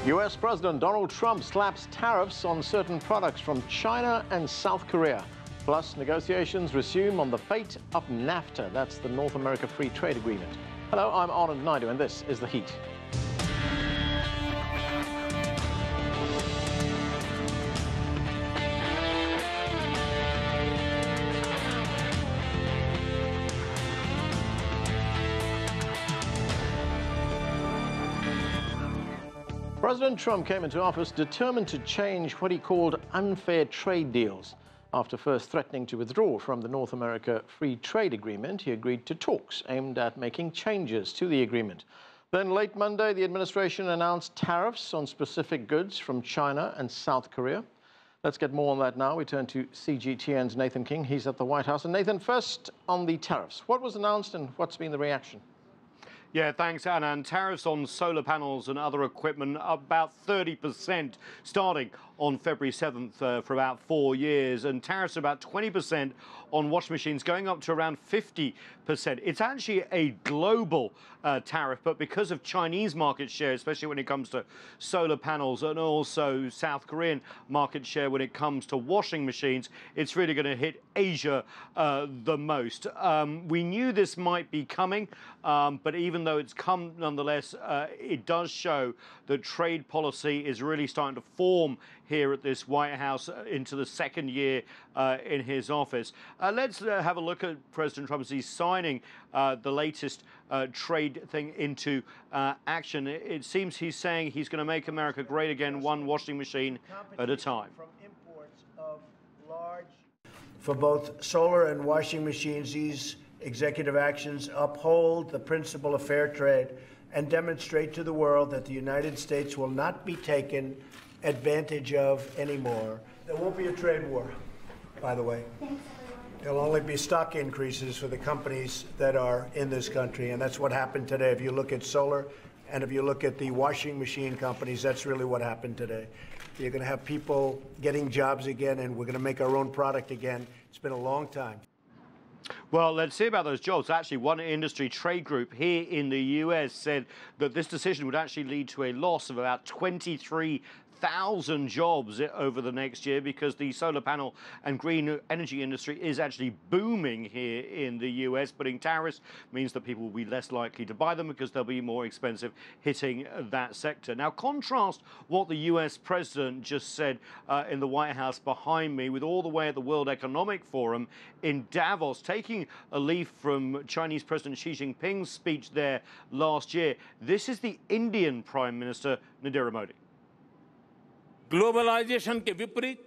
US President Donald Trump slaps tariffs on certain products from China and South Korea. Plus, negotiations resume on the fate of NAFTA. That's the North America Free Trade Agreement. Hello, I'm Anand Naidu, and this is The Heat. President Trump came into office determined to change what he called unfair trade deals. After first threatening to withdraw from the North America Free Trade Agreement, he agreed to talks aimed at making changes to the agreement. Then late Monday, the administration announced tariffs on specific goods from China and South Korea. Let's get more on that now. We turn to CGTN's Nathan King. He's at the White House. And Nathan, first on the tariffs. What was announced and what's been the reaction? Yeah, thanks, Anna. And tariffs on solar panels and other equipment up about 30%, starting on February 7th for about 4 years. And tariffs are about 20% on washing machines, going up to around 50%. It's actually a global tariff, but because of Chinese market share, especially when it comes to solar panels, and also South Korean market share when it comes to washing machines, it's really going to hit Asia the most. We knew this might be coming, but even though it's come nonetheless, it does show that trade policy is really starting to form here at this White House into the second year in his office. Let's have a look at President Trump as he's signing the latest trade thing into action. It seems he's saying he's going to make America great again, one washing machine at a time. For both solar and washing machines, these executive actions uphold the principle of fair trade and demonstrate to the world that the United States will not be taken advantage of anymore. There won't be a trade war, by the way. There'll only be stock increases for the companies that are in this country, and that's what happened today. If you look at solar and if you look at the washing machine companies, that's really what happened today. You're going to have people getting jobs again, and we're going to make our own product again. It's been a long time. Well, let's see about those jobs. Actually, one industry trade group here in the U.S. said that this decision would actually lead to a loss of about 23,000 jobs over the next year, because the solar panel and green energy industry is actually booming here in the US. Putting tariffs means that people will be less likely to buy them because they'll be more expensive, hitting that sector. Now, contrast what the US president just said in the White House behind me with all the way at the World Economic Forum in Davos, taking a leaf from Chinese President Xi Jinping's speech there last year. This is the Indian Prime Minister, Narendra Modi. Globalization के विपरीत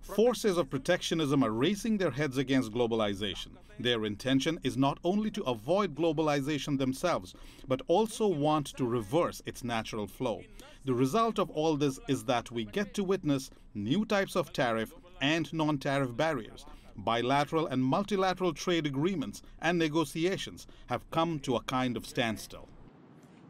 Forces of protectionism are raising their heads against globalization. Their intention is not only to avoid globalization themselves, but also want to reverse its natural flow. The result of all this is that we get to witness new types of tariff and non-tariff barriers. Bilateral and multilateral trade agreements and negotiations have come to a kind of standstill.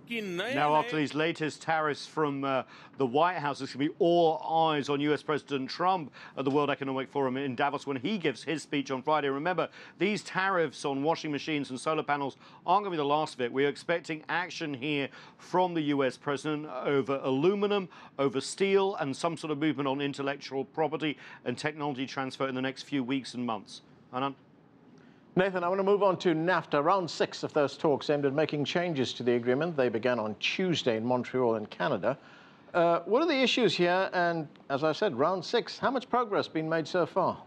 Now, after these latest tariffs from the White House, there's going to be all eyes on US President Trump at the World Economic Forum in Davos when he gives his speech on Friday. Remember, these tariffs on washing machines and solar panels aren't going to be the last of it. We're expecting action here from the US president over aluminum, over steel, and some sort of movement on intellectual property and technology transfer in the next few weeks and months. Anand? Nathan, I want to move on to NAFTA. Round 6 of those talks aimed at making changes to the agreement. They began on Tuesday in Montreal in Canada. What are the issues here? And as I said, round 6, how much progress been made so far?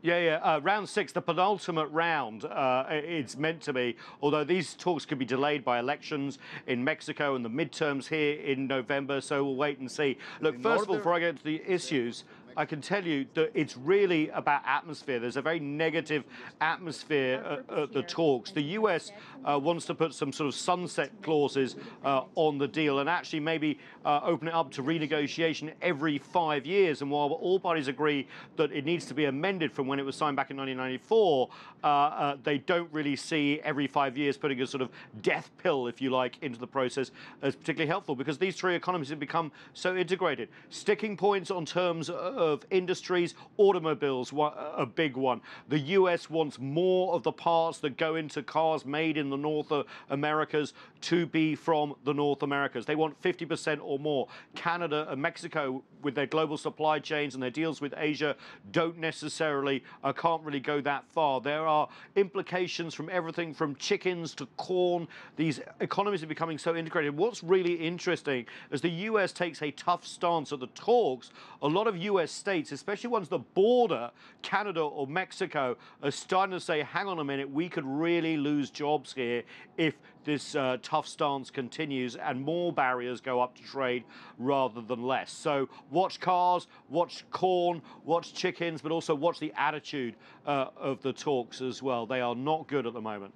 Round 6, the penultimate round, it's meant to be, although these talks could be delayed by elections in Mexico and the midterms here in November, so we'll wait and see. Look, first of all, before I get to the issues, I can tell you that it's really about atmosphere. There's a very negative atmosphere at the talks. The US wants to put some sort of sunset clauses on the deal and actually maybe open it up to renegotiation every 5 years. And while all parties agree that it needs to be amended from when it was signed back in 1994, they don't really see every 5 years putting a sort of death pill, if you like, into the process as particularly helpful, because these three economies have become so integrated. Sticking points on terms of industries. Automobiles, a big one. The US wants more of the parts that go into cars made in the North Americas to be from the North Americas. They want 50% or more. Canada and Mexico, with their global supply chains and their deals with Asia, don't necessarily, can't really go that far. There are implications from everything from chickens to corn. These economies are becoming so integrated. What's really interesting, as the US takes a tough stance at the talks, a lot of US states, especially ones that border Canada or Mexico, are starting to say, hang on a minute, we could really lose jobs here if this tough stance continues and more barriers go up to trade rather than less. So watch cars, watch corn, watch chickens, but also watch the attitude of the talks as well. They are not good at the moment.